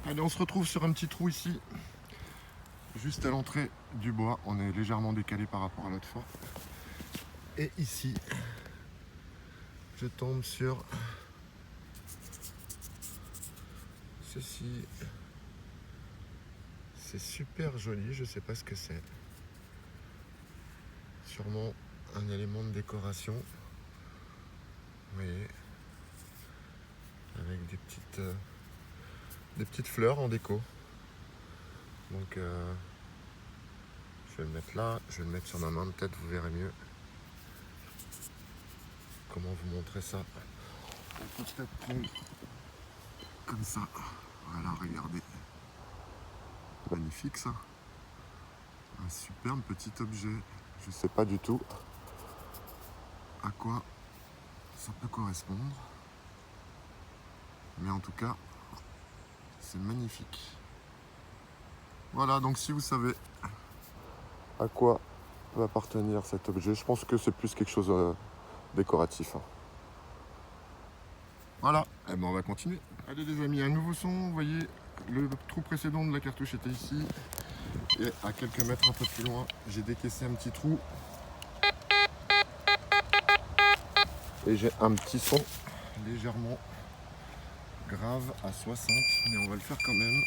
Allez, on se retrouve sur un petit trou ici, juste à l'entrée du bois. On est légèrement décalé par rapport à l'autre fois. Et ici, je tombe sur ceci. C'est super joli, je sais pas ce que c'est. Sûrement un élément de décoration. Vous voyez, avec des petites fleurs en déco. Donc je vais le mettre là, je vais le mettre sur ma main, peut-être vous verrez mieux comment vous montrer ça. On peut peut-être prendre comme ça. Voilà, regardez. Magnifique ça. Un superbe petit objet. Je sais pas du tout à quoi ça peut correspondre. Mais en tout cas, c'est magnifique. Voilà, donc si vous savez à quoi peut appartenir cet objet, je pense que c'est plus quelque chose de décoratif. Voilà, et ben on va continuer. Allez les amis, un nouveau son, vous voyez, le trou précédent de la cartouche était ici. Et à quelques mètres un peu plus loin, j'ai décaissé un petit trou. Et j'ai un petit son légèrement grave à 60, mais on va le faire quand même.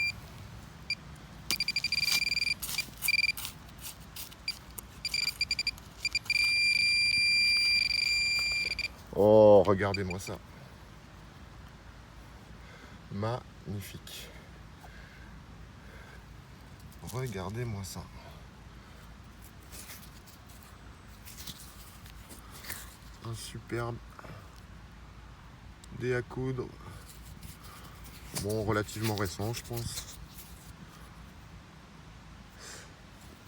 Oh, regardez-moi ça. Magnifique. Regardez-moi ça. Un superbe dé à coudre. Bon, relativement récent, je pense.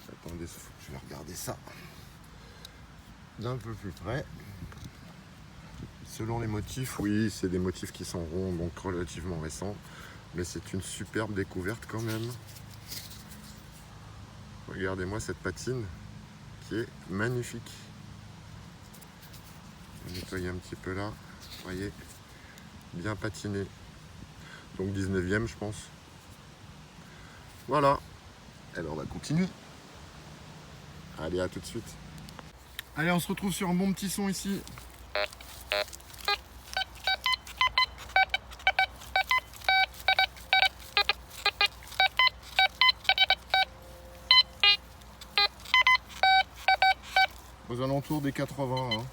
Attendez, je vais regarder ça d'un peu plus près. Selon les motifs, oui, c'est des motifs qui sont ronds, donc relativement récents. Mais c'est une superbe découverte quand même. Regardez-moi cette patine qui est magnifique. On va nettoyer un petit peu là. Vous voyez, bien patiné. Donc 19e, je pense. Voilà. Alors on va continuer. Allez, à tout de suite. Allez, on se retrouve sur un bon petit son ici. Aux alentours des 80. Hein.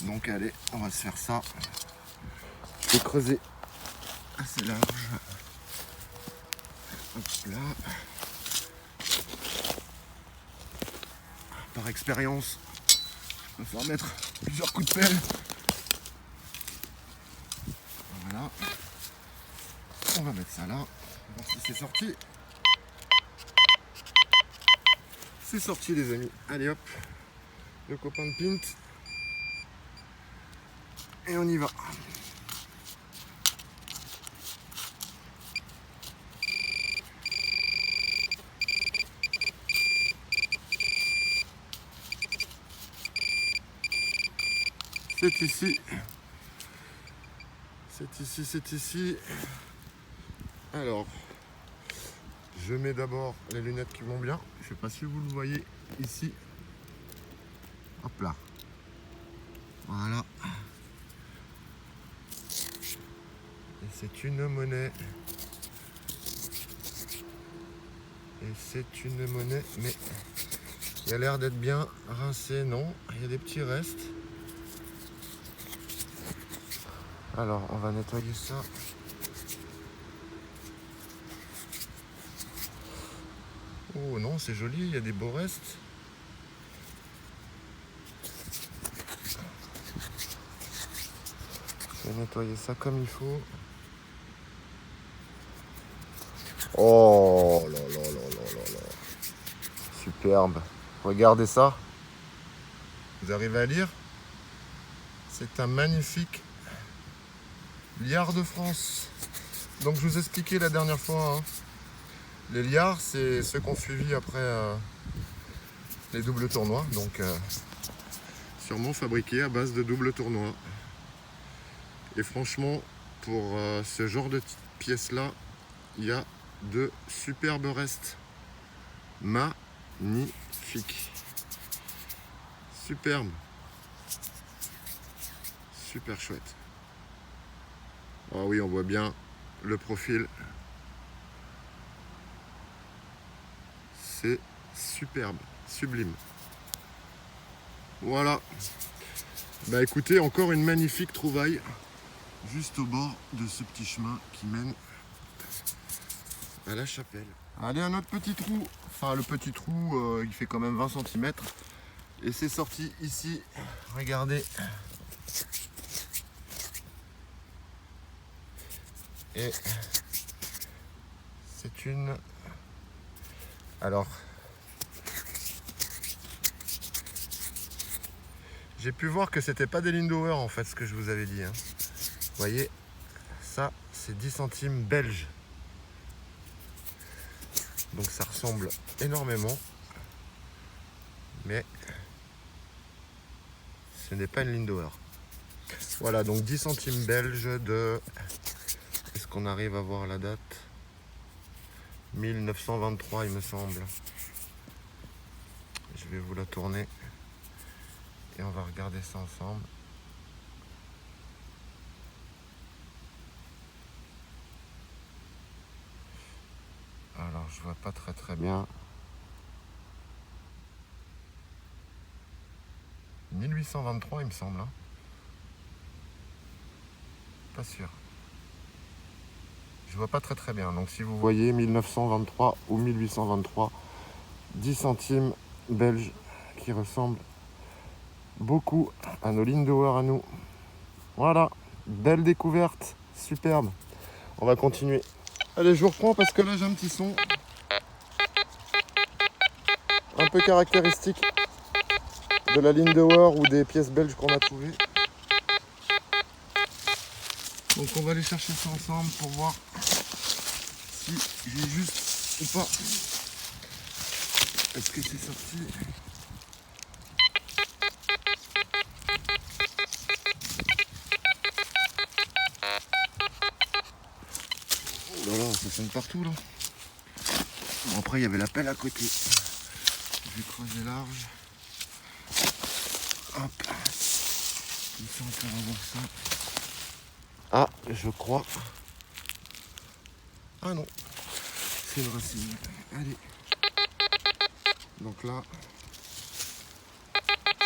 Donc allez, on va se faire ça. Je vais creuser assez large. Hop là. Par expérience, il va falloir mettre plusieurs coups de pelle. Voilà. On va mettre ça là. On va voir si c'est sorti. C'est sorti les amis. Allez hop. Le copain de Pint. Et on y va. C'est ici. C'est ici, c'est ici. Alors, je mets d'abord les lunettes qui vont bien. Je ne sais pas si vous le voyez ici. Hop là. Voilà. Et c'est une monnaie. Et c'est une monnaie, mais il a l'air d'être bien rincé. Non, il y a des petits restes. Alors, on va nettoyer ça. Oh non, c'est joli, il y a des beaux restes. Je vais nettoyer ça comme il faut. Oh là là là là là là. Superbe. Regardez ça. Vous arrivez à lire? C'est un magnifique liard de France. Donc je vous expliquais la dernière fois, hein, les liards, c'est ceux qu'on suivi après les doubles tournois. Donc sûrement fabriqués à base de doubles tournois. Et franchement, pour ce genre de pièces là, il y a de superbes restes. Magnifique. Superbe. Super chouette. Ah oui, on voit bien le profil. C'est superbe, sublime. Voilà. Bah écoutez, encore une magnifique trouvaille juste au bord de ce petit chemin qui mène à la chapelle. Allez, un autre petit trou. Enfin, le petit trou, il fait quand même 20 cm. Et c'est sorti ici. Regardez. Et c'est une... Alors, j'ai pu voir que c'était pas des Lindauer en fait, ce que je vous avais dit. Hein. Vous voyez, ça, c'est 10 centimes belges. Donc ça ressemble énormément. Mais ce n'est pas une Lindauer. Voilà, donc 10 centimes belges de... Est-ce qu'on arrive à voir la date? 1923, il me semble. Je vais vous la tourner. Et on va regarder ça ensemble. Alors, je vois pas très bien. 1823, il me semble. Hein. Pas sûr. Je vois pas très bien. Donc, si vous voyez 1923 ou 1823, 10 centimes belges qui ressemblent beaucoup à nos Lindauer à nous. Voilà, belle découverte, superbe. On va continuer. Allez, je vous reprends parce que là j'ai un petit son un peu caractéristique de la Lindauer ou des pièces belges qu'on a trouvées. Donc on va aller chercher ça ensemble pour voir si j'ai juste ou pas. Est-ce que c'est sorti? Voilà, ça sonne partout là. Bon, après il y avait la pelle à côté. Je vais creuser large. Hop. Comme ça on peut avoir ça. Ah, je crois. Ah non. C'est une racine. Allez. Donc là,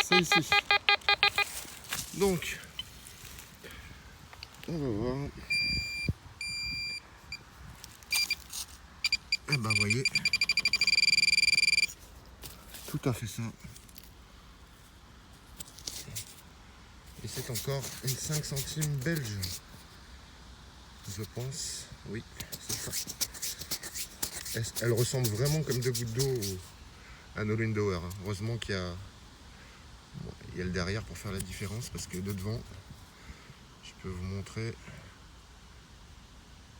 c'est ici. Donc, on va voir. Et ben, vous voyez, tout à fait ça. Et c'est encore une 5 centimes belge. Je pense, oui, c'est ça. Elle ressemble vraiment comme deux gouttes d'eau à nos Lindauer. Heureusement qu'il y a, il y a le derrière pour faire la différence, parce que de devant, je peux vous montrer,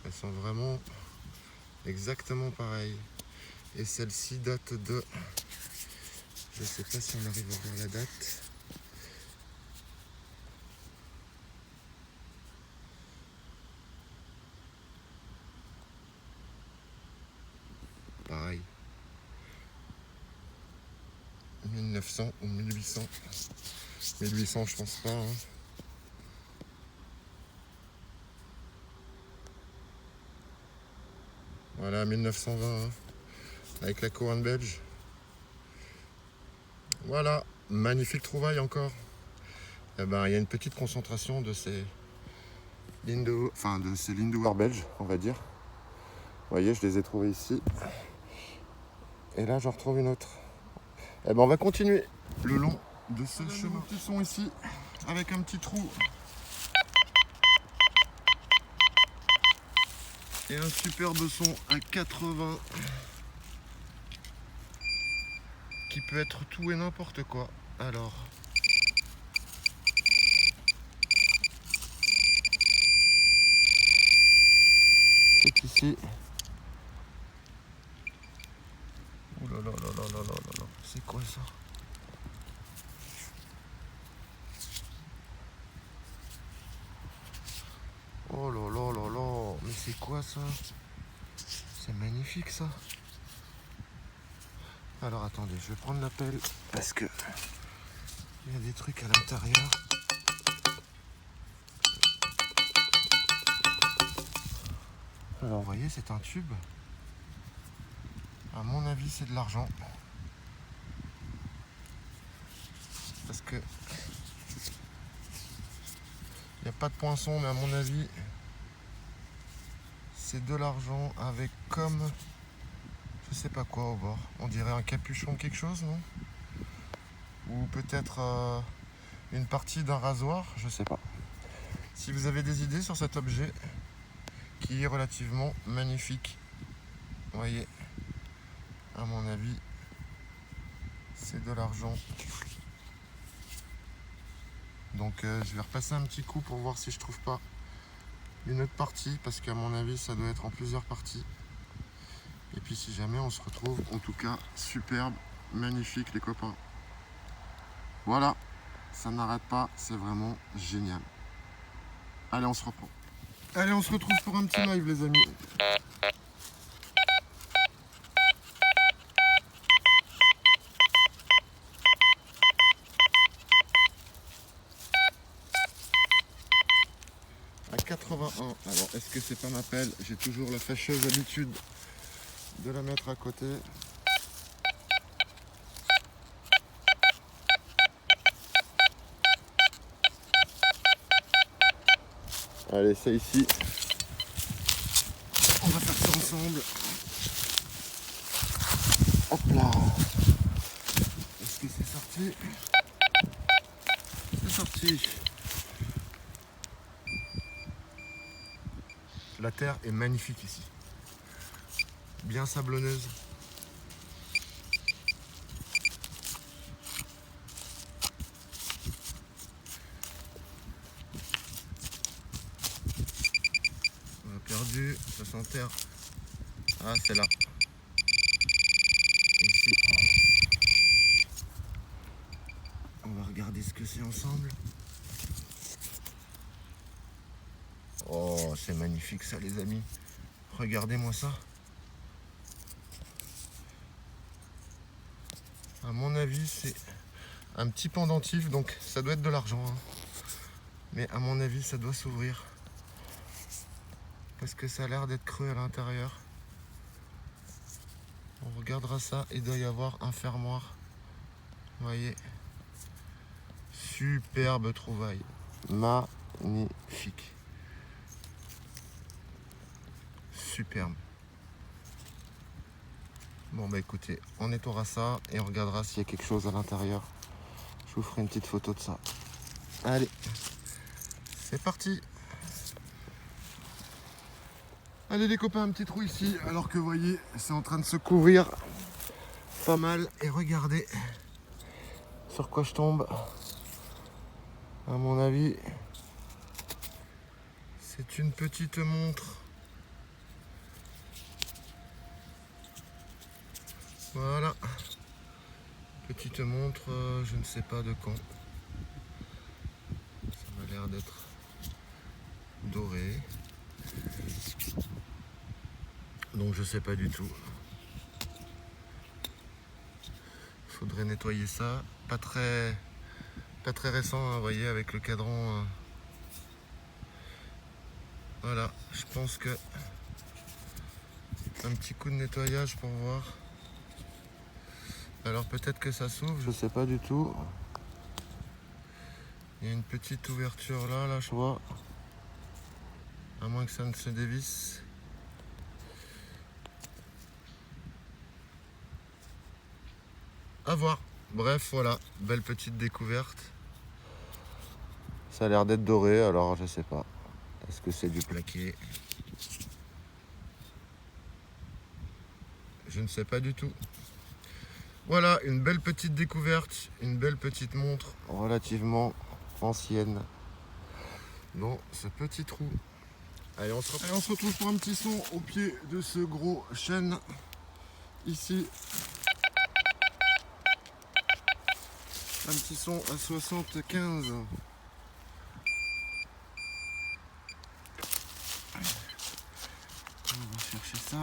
elles sont vraiment exactement pareilles. Et celle-ci date de, je ne sais pas si on arrive à voir la date. Pareil. 1900 ou 1800. 1800, je pense pas. Hein. Voilà, 1920, hein, avec la couronne belge. Voilà, magnifique trouvaille encore. Eh ben, il y a une petite concentration de ces Lindauer belges, on va dire. Vous voyez, je les ai trouvés ici. Et là, j'en retrouve une autre. Eh ben, on va continuer le long de ce chemin. Petit son ici, avec un petit trou. Et un superbe son à 80 qui peut être tout et n'importe quoi. Alors, c'est ici. Ouh là là là là là là là, c'est quoi ça? Oh là là là là, mais c'est quoi ça? C'est magnifique ça. Alors attendez, je vais prendre la pelle parce que il y a des trucs à l'intérieur. Alors vous voyez, c'est un tube. À mon avis, c'est de l'argent. Parce que il n'y a pas de poinçon, mais à mon avis, c'est de l'argent avec comme je sais pas quoi au bord. On dirait un capuchon quelque chose, non? Ou peut-être une partie d'un rasoir, je sais pas. Si vous avez des idées sur cet objet qui est relativement magnifique, vous voyez, à mon avis, c'est de l'argent. Donc je vais repasser un petit coup pour voir si je trouve pas une autre partie, parce qu'à mon avis ça doit être en plusieurs parties. Et puis si jamais on se retrouve, en tout cas superbe, magnifique les copains. Voilà, ça n'arrête pas, c'est vraiment génial. Allez, on se reprend. Allez, on se retrouve pour un petit live les amis. À 81, alors est-ce que c'est pas ma pelle? J'ai toujours la fâcheuse habitude de la mettre à côté. Allez, c'est ici. On va faire ça ensemble. Hop là. Est-ce que c'est sorti? C'est sorti. La terre est magnifique ici. Bien sablonneuse. On a perdu, ça s'enterre. Ah, c'est là. Ici. On va regarder ce que c'est ensemble. Oh, c'est magnifique ça les amis. Regardez-moi ça. À mon avis, c'est un petit pendentif, donc ça doit être de l'argent. Hein. Mais à mon avis, ça doit s'ouvrir. Parce que ça a l'air d'être creux à l'intérieur. On regardera ça, il doit y avoir un fermoir. Vous voyez. Superbe trouvaille. Magnifique. Superbe. Bon bah écoutez, on nettoiera ça et on regardera s'il y a quelque chose à l'intérieur. Je vous ferai une petite photo de ça. Allez, c'est parti. Allez les copains, un petit trou ici, alors que vous voyez, c'est en train de se couvrir pas mal. Et regardez sur quoi je tombe. À mon avis, c'est une petite montre. Voilà. Petite montre, je ne sais pas de quand. Ça m'a l'air d'être doré. Donc je sais pas du tout. Faudrait nettoyer ça. Pas très récent, hein, vous voyez, avec le cadran. Voilà, je pense que un petit coup de nettoyage pour voir. Alors peut-être que ça s'ouvre, je sais pas du tout. Il y a une petite ouverture là, je vois. À moins que ça ne se dévisse. À voir. Bref, voilà, belle petite découverte. Ça a l'air d'être doré, alors je sais pas. Est-ce que c'est du plaqué? Je ne sais pas du tout. Voilà, une belle petite découverte, une belle petite montre relativement ancienne dans ce petit trou. Allez, on se retrouve pour un petit son au pied de ce gros chêne ici. Un petit son à 75. On va chercher ça.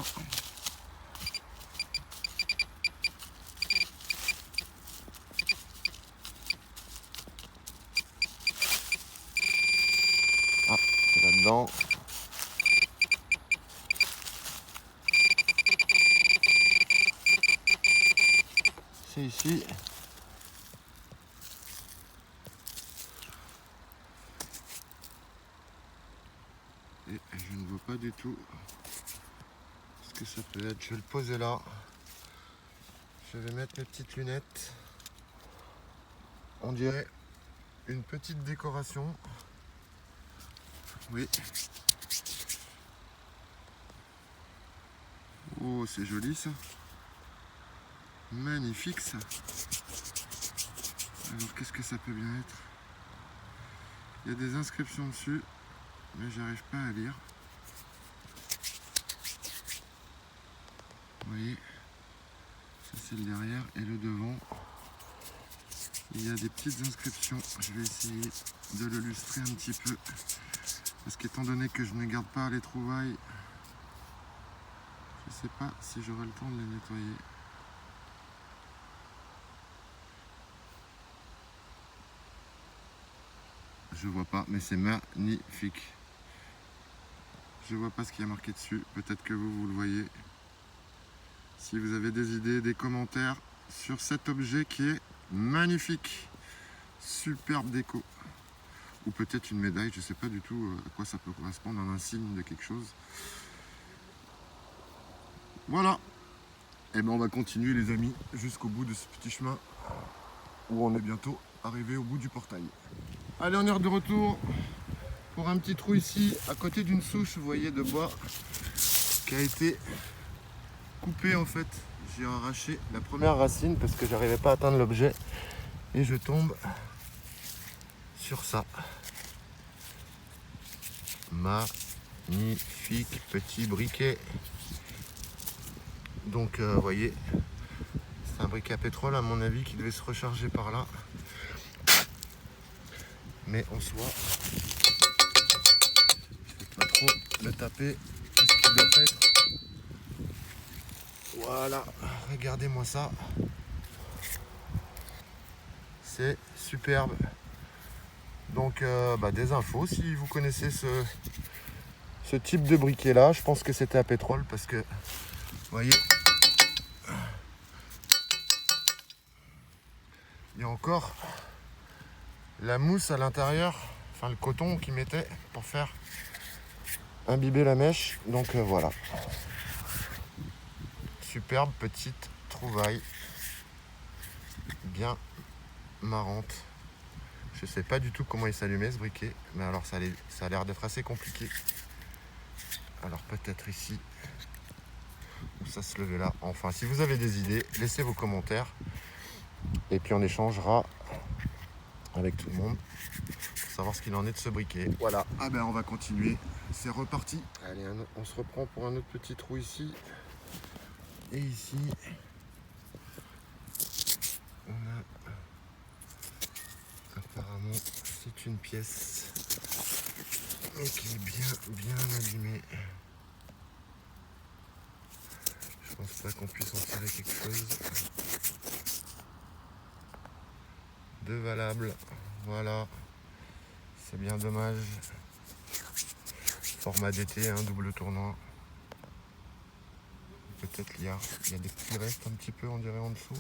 Ah, c'est là-dedans. C'est ici. Et je ne vois pas du tout ce que ça peut être. Je vais le poser là. Je vais mettre mes petites lunettes. On dirait une petite décoration. Oui. Oh, c'est joli ça. Magnifique ça. Alors qu'est-ce que ça peut bien être? Il y a des inscriptions dessus, mais j'arrive pas à lire. Vous voyez, ça c'est le derrière et le devant. Il y a des petites inscriptions. Je vais essayer de le lustrer un petit peu. Parce qu'étant donné que je ne garde pas les trouvailles, je ne sais pas si j'aurai le temps de les nettoyer. Je vois pas, mais c'est magnifique. Je vois pas ce qu'il y a marqué dessus. Peut-être que vous le voyez. Si vous avez des idées, des commentaires sur cet objet qui est magnifique. Superbe déco. Ou peut-être une médaille, je sais pas du tout à quoi ça peut correspondre, un insigne de quelque chose. Voilà. Et ben on va continuer les amis jusqu'au bout de ce petit chemin où on est bientôt arrivé au bout du portail. Allez, on est de retour pour un petit trou ici à côté d'une souche, vous voyez, de bois qui a été coupée en fait. J'ai arraché la première racine parce que j'arrivais pas à atteindre l'objet et je tombe sur ça. Magnifique petit briquet. Donc vous voyez, c'est un briquet à pétrole à mon avis qui devait se recharger par là. Mais en soi, je ne vais pas trop le taper. Est-ce qu'il doit pas être? Voilà, regardez-moi ça. C'est superbe. Donc des infos, si vous connaissez ce type de briquet là, je pense que c'était à pétrole parce que, vous voyez, il y a encore la mousse à l'intérieur, enfin le coton qu'ils mettaient pour faire imbiber la mèche. Donc voilà. Superbe petite trouvaille. Bien marrante. Je sais pas du tout comment il s'allumait ce briquet, mais alors ça a l'air d'être assez compliqué. Alors peut-être ici, ou ça se levait là. Enfin, si vous avez des idées, laissez vos commentaires. Et puis on échangera avec tout le monde pour savoir ce qu'il en est de ce briquet. Voilà. Ah ben on va continuer. C'est reparti. Allez, on se reprend pour un autre petit trou ici. Et ici, on a apparemment c'est une pièce mais qui est bien abîmée. Je pense pas qu'on puisse en tirer quelque chose de valable. Voilà, c'est bien dommage. Format d'été, double tournant. Peut-être il y a des petits restes un petit peu, on dirait, en dessous.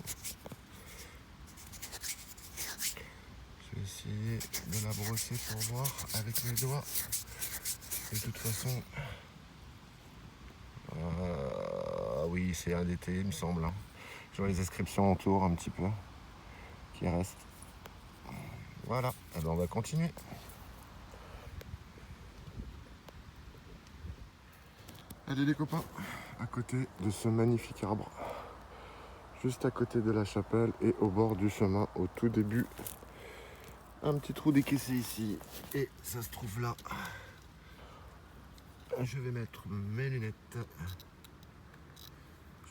Je vais essayer de la brosser pour voir avec mes doigts. De toute façon, oui, c'est un d'été, il me semble. Je vois les inscriptions autour un petit peu qui restent. Voilà, alors on va continuer. Allez les copains, à côté de ce magnifique arbre, juste à côté de la chapelle et au bord du chemin au tout début. Un petit trou décaissé ici et ça se trouve là. Je vais mettre mes lunettes.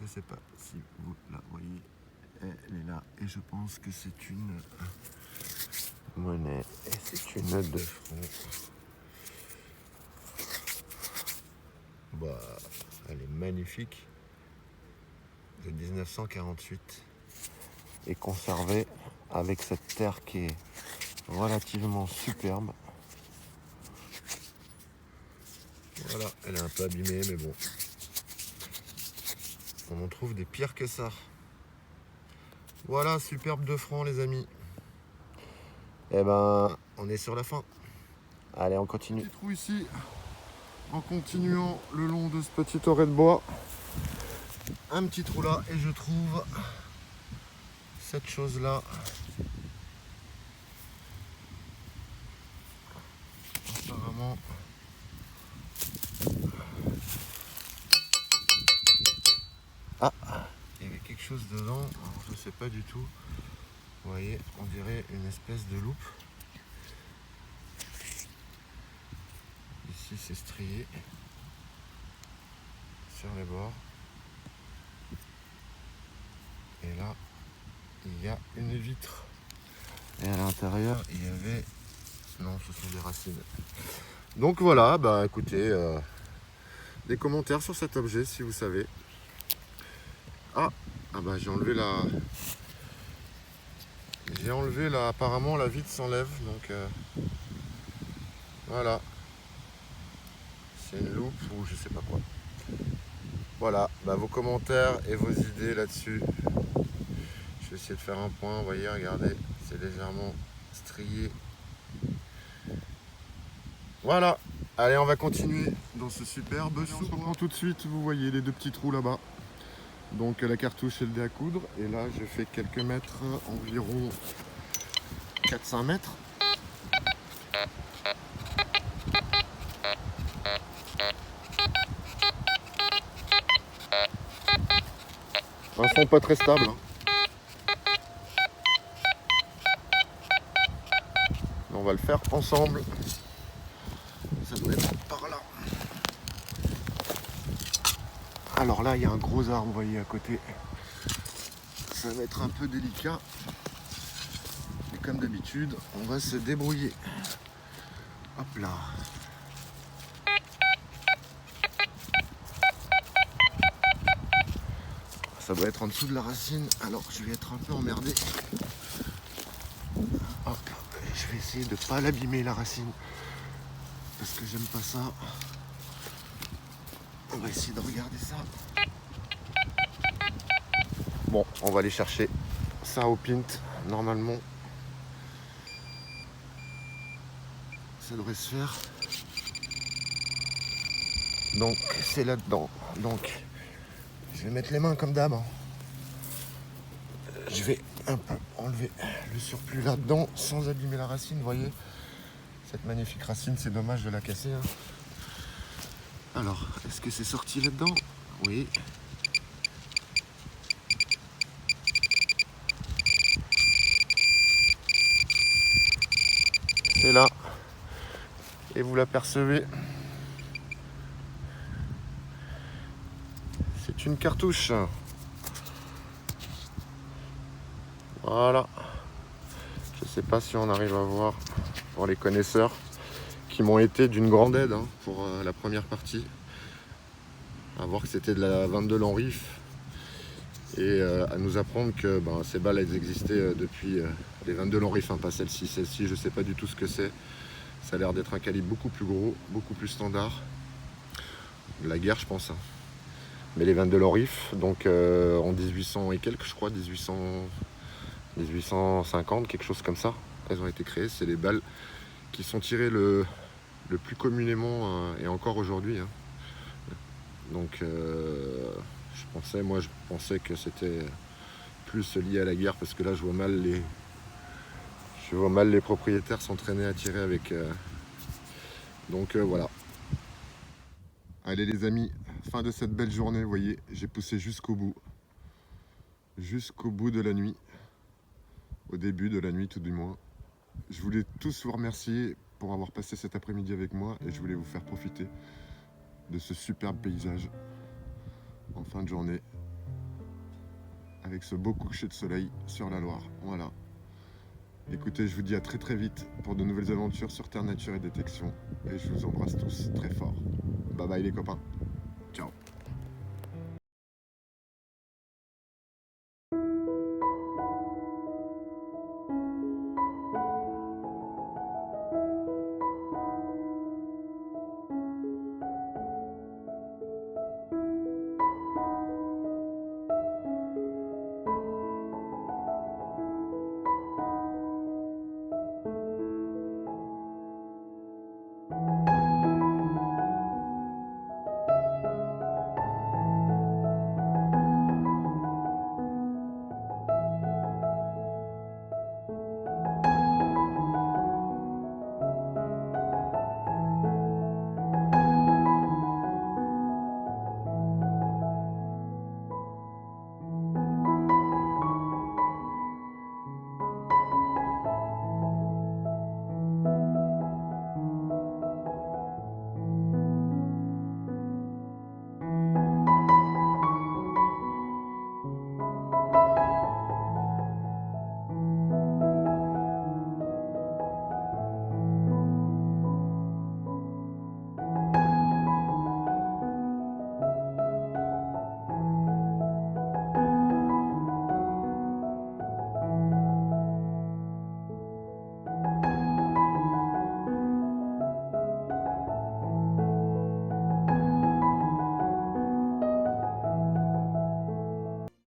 Je sais pas si vous la voyez, elle est là et je pense que c'est une monnaie et c'est une note de franc. Bah, elle est magnifique, de 1948 et conservée avec cette terre qui est relativement superbe. Voilà, elle est un peu abîmée mais bon, on en trouve des pires que ça. Voilà, superbe 2 francs les amis. Et ben, on est sur la fin. Allez, on continue. Petit trou ici, en continuant le long de ce petit auret de bois. Un petit trou là et je trouve cette chose là. Apparemment. Ah, il y avait quelque chose dedans, alors je sais pas du tout. Vous voyez, on dirait une espèce de loupe. Ici c'est strié sur les bords. Et là, il y a une vitre. Et à l'intérieur, il y avait... Non, ce sont des racines. Donc voilà, bah écoutez, des commentaires sur cet objet si vous savez. Ah bah j'ai enlevé la... Apparemment la vitre s'enlève, donc voilà. C'est une loupe ou je sais pas quoi. Voilà, bah vos commentaires et vos idées là-dessus. Je vais essayer de faire un point, vous voyez, regardez, c'est légèrement strié. Voilà, allez on va continuer dans ce superbe sous. On se reprend tout de suite, vous voyez les 2 petits trous là-bas. Donc la cartouche et le dé à coudre. Et là je fais quelques mètres, environ 400 mètres. Un son pas très stable. On va le faire ensemble. Ça doit être par là. Alors là, il y a un gros arbre, vous voyez, à côté. Ça va être un peu délicat. Et comme d'habitude, on va se débrouiller. Hop là. Ça doit être en dessous de la racine. Alors, je vais être un peu emmerdé. Hop. Je vais essayer de ne pas l'abîmer, la racine. Parce que j'aime pas ça. On va essayer de regarder ça. Bon, on va aller chercher ça au pint. Normalement, ça devrait se faire. Donc, c'est là-dedans. Donc, je vais mettre les mains comme d'hab. Je vais un peu enlever le surplus là-dedans sans abîmer la racine. Vous voyez, cette magnifique racine, c'est dommage de la casser. Alors, est-ce que c'est sorti là-dedans? Oui. C'est là. Et vous l'apercevez. C'est une cartouche. Voilà. Je ne sais pas si on arrive à voir pour les connaisseurs qui m'ont été d'une grande aide pour la première partie. À voir que c'était de la 22 Lanriff et à nous apprendre que ces balles elles existaient depuis les 22 Lanriff, pas celle-ci. Celle-ci, je ne sais pas du tout ce que c'est. Ça a l'air d'être un calibre beaucoup plus gros, beaucoup plus standard. De la guerre, je pense. Mais les 22 Lanriff, donc en 1800 et quelques, je crois, 1850, quelque chose comme ça, elles ont été créées. C'est les balles qui sont tirées le plus communément et encore aujourd'hui. Donc je pensais que c'était plus lié à la guerre parce que là je vois mal les propriétaires s'entraîner à tirer avec. Donc voilà. Allez les amis, fin de cette belle journée. Vous voyez, j'ai poussé jusqu'au bout de la nuit, au début de la nuit tout du moins. Je voulais tous vous remercier pour avoir passé cet après-midi avec moi et je voulais vous faire profiter de ce superbe paysage en fin de journée avec ce beau coucher de soleil sur la Loire. Voilà. Écoutez, je vous dis à très très vite pour de nouvelles aventures sur Terre Nature et Détection et je vous embrasse tous très fort. Bye bye les copains.